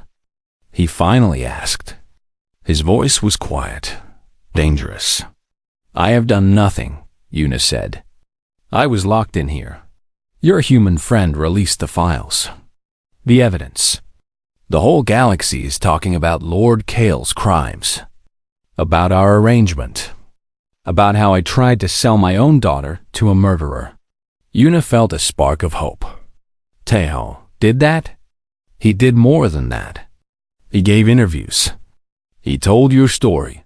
S1: he finally asked. His voice was quiet, dangerous. "I have done nothing," Yuna said. "I was locked in here. Your human friend released the files. The evidence. The whole galaxy is talking about Lord Kale's crimes. About our arrangement. About how I tried to sell my own daughter to a murderer." Yuna felt a spark of hope. Taeho did that? He did more than that. He gave interviews. He told your story.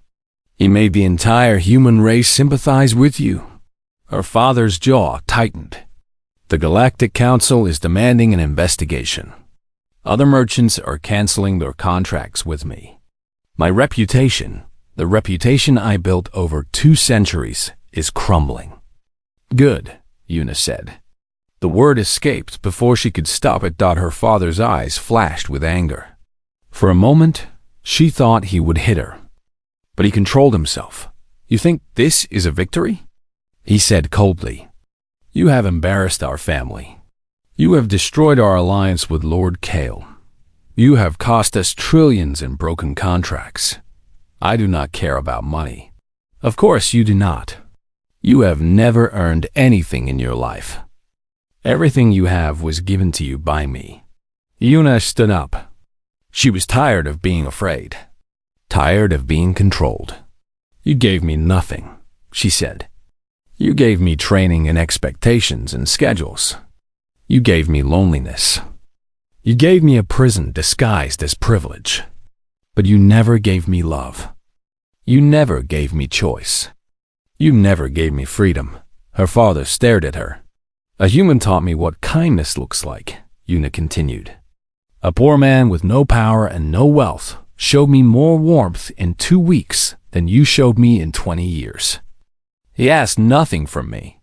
S1: He made the entire human race sympathize with you. Her father's jaw tightened. The Galactic Council is demanding an investigation. Other merchants are canceling their contracts with me. My reputation, the reputation I built over 2 centuries, is crumbling. Good, Yuna said. The word escaped before she could stop it. Her father's eyes flashed with anger. For a moment, she thought he would hit her. But he controlled himself. "You think this is a victory?" he said coldly. "You have embarrassed our family. You have destroyed our alliance with Lord Kale. You have cost us trillions in broken contracts. I do not care about money. Of course you do not. You have never earned anything in your life. Everything you have was given to you by me." Yuna stood up. She was tired of being afraid, tired of being controlled. "You gave me nothing," she said. "You gave me training and expectations and schedules. You gave me loneliness. You gave me a prison disguised as privilege. But you never gave me love. You never gave me choice. You never gave me freedom." Her father stared at her. "A human taught me what kindness looks like," Yuna continued. "A poor man with no power and no wealth showed me more warmth in 2 weeks than you showed me in 20 years. He asked nothing from me.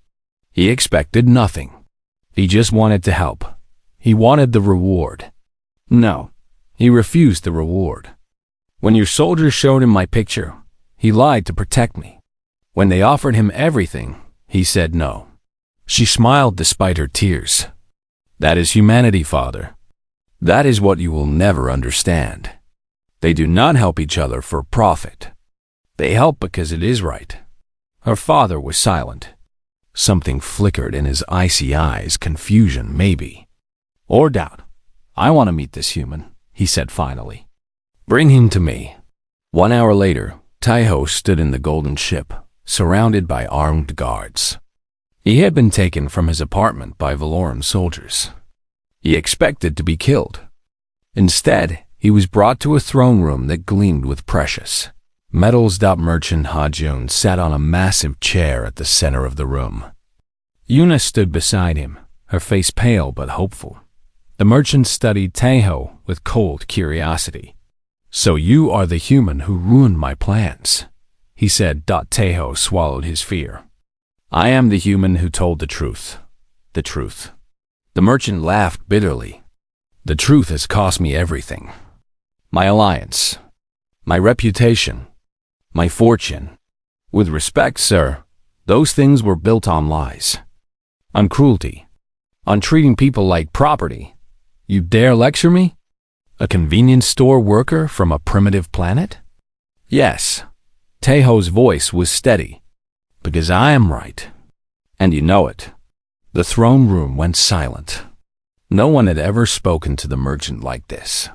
S1: He expected nothing. He just wanted to help. He wanted the reward. No, he refused the reward. When your soldiers showed him my picture, he lied to protect me. When they offered him everything, he said no." She smiled despite her tears. "That is humanity, father. That is what you will never understand. They do not help each other for profit. They help because it is right." Her father was silent. Something flickered in his icy eyes, confusion maybe, or doubt. "I want to meet this human," he said finally. "Bring him to me." 1 hour later, Taeho stood in the golden ship, surrounded by armed guards. He had been taken from his apartment by Valoran soldiers. He expected to be killed. Instead, he was brought to a throne room that gleamed with precious metals. Merchant Hajun sat on a massive chair at the center of the room. Yuna stood beside him, her face pale but hopeful. The merchant studied Taeho with cold curiosity. "So you are the human who ruined my plans," he said. Taeho swallowed his fear. "I am the human who told the truth. The truth." The merchant laughed bitterly. "The truth has cost me everything. My alliance, my reputation, my fortune. With respect, sir, those things were built on lies, on cruelty, on treating people like property. You dare lecture me? A convenience store worker from a primitive planet?" "Yes." Taeho's voice was steady. "Because I am right. And you know it." The throne room went silent. No one had ever spoken to the merchant like this.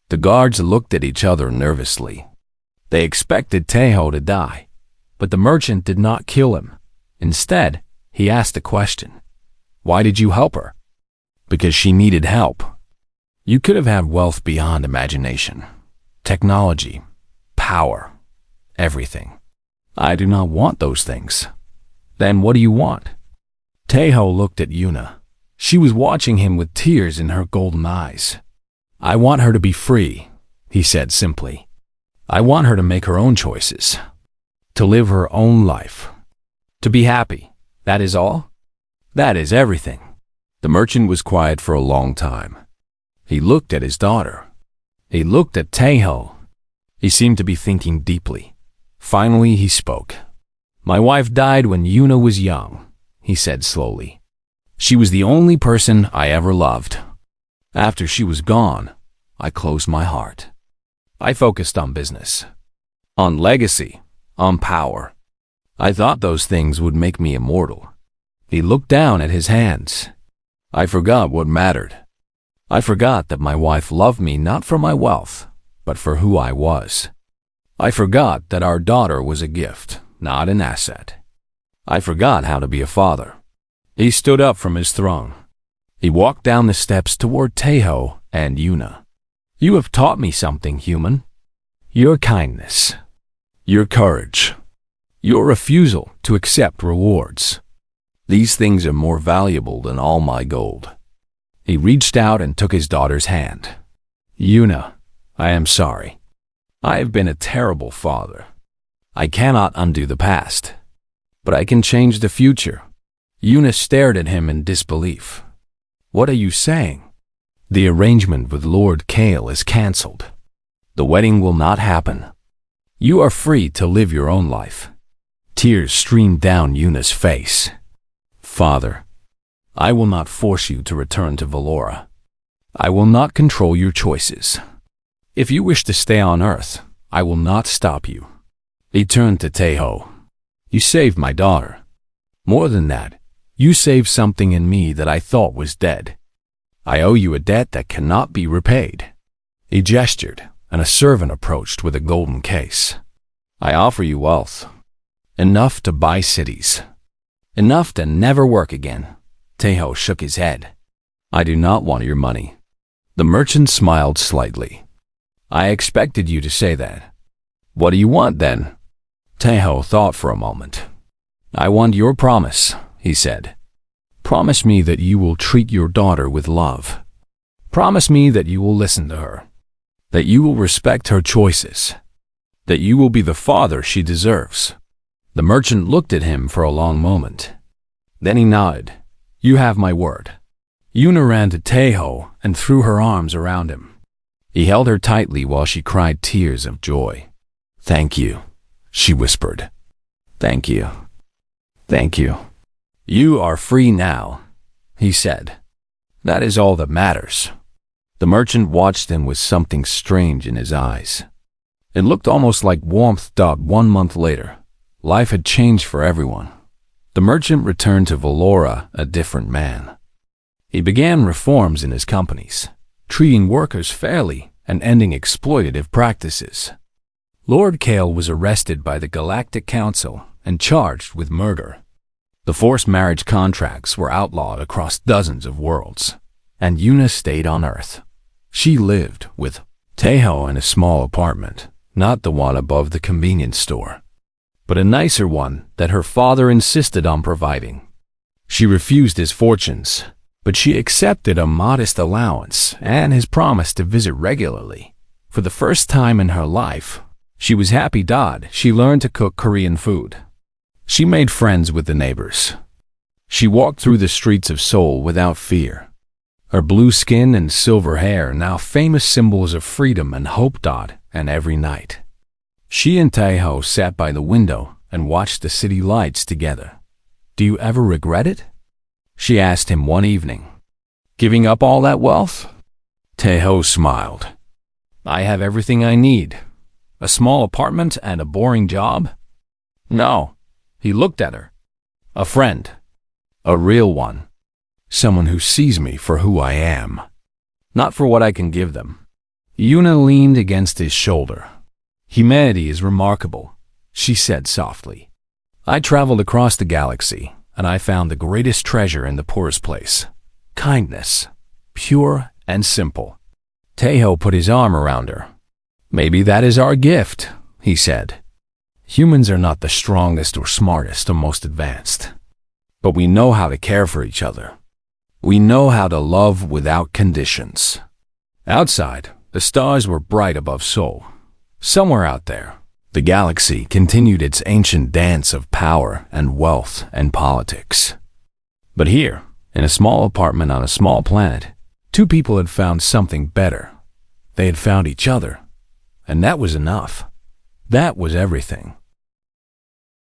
S1: The guards looked at each other nervously. They expected Taeho to die, but the merchant did not kill him. Instead, he asked a question. Why did you help her? Because she needed help. You could have had wealth beyond imagination, technology, power, everything. I do not want those things. Then what do you want? Taeho looked at Yuna. She was watching him with tears in her golden eyes. I want her to be free, he said simply. I want her to make her own choices, to live her own life, to be happy. That is all? That is everything. The merchant was quiet for a long time. He looked at his daughter. He looked at Taeho. He seemed to be thinking deeply. Finally, he spoke. My wife died when Yuna was young, he said slowly. She was the only person I ever loved. After she was gone, I closed my heart. I focused on business, on legacy, on power. I thought those things would make me immortal. He looked down at his hands. I forgot what mattered. I forgot that my wife loved me not for my wealth, but for who I was. I forgot that our daughter was a gift, not an asset. I forgot how to be a father. He stood up from his throne. He walked down the steps toward Taeho and Yuna. You have taught me something, human. Your kindness, your courage, your refusal to accept rewards. These things are more valuable than all my gold. He reached out and took his daughter's hand. Yuna, I am sorry. I have been a terrible father. I cannot undo the past, but I can change the future. Yuna stared at him in disbelief. What are you saying? The arrangement with Lord Kale is cancelled. The wedding will not happen. You are free to live your own life. Tears streamed down Yuna's face. Father, I will not force you to return to Valora. I will not control your choices. If you wish to stay on Earth, I will not stop you. He turned to Taeho. You saved my daughter. More than that, you saved something in me that I thought was dead. I owe you a debt that cannot be repaid. He gestured, and a servant approached with a golden case. I offer you wealth. Enough to buy cities. Enough to never work again. Taeho shook his head. I do not want your money. The merchant smiled slightly. I expected you to say that. What do you want then? Taeho thought for a moment. I want your promise, he said. Promise me that you will treat your daughter with love. Promise me that you will listen to her, that you will respect her choices, that you will be the father she deserves. The merchant looked at him for a long moment. Then he nodded. You have my word. Yuna ran to Taeho and threw her arms around him. He held her tightly while she cried tears of joy. Thank you, she whispered. Thank you. Thank you. You are free now, he said. That is all that matters. The merchant watched him with something strange in his eyes. It looked almost like warmth. 1 month later, life had changed for everyone. The merchant returned to Valora a different man. He began reforms in his companies, treating workers fairly and ending exploitative practices. Lord Kale was arrested by the Galactic Council and charged with murder. The forced marriage contracts were outlawed across dozens of worlds, and Yuna stayed on Earth. She lived with Taeho in a small apartment, not the one above the convenience store, but a nicer one that her father insisted on providing. She refused his fortunes, but she accepted a modest allowance and his promise to visit regularly. For the first time in her life, she was happy. She learned to cook Korean food. She made friends with the neighbors. She walked through the streets of Seoul without fear. Her blue skin and silver hair now famous symbols of freedom and hope. And every night, she and Taeho sat by the window and watched the city lights together. Do you ever regret it? She asked him one evening. Giving up all that wealth? Taeho smiled. I have everything I need. A small apartment and a boring job? No. He looked at her. A friend. A real one. Someone who sees me for who I am, not for what I can give them. Yuna leaned against his shoulder. Humanity is remarkable, she said softly. I traveled across the galaxy, and I found the greatest treasure in the poorest place. Kindness, pure and simple. Tejo put his arm around her. Maybe that is our gift, he said. Humans are not the strongest or smartest or most advanced, but we know how to care for each other. We know how to love without conditions. Outside, the stars were bright above Sol. Somewhere out there, the galaxy continued its ancient dance of power and wealth and politics. But here, in a small apartment on a small planet, two people had found something better. They had found each other, and that was enough. That was everything.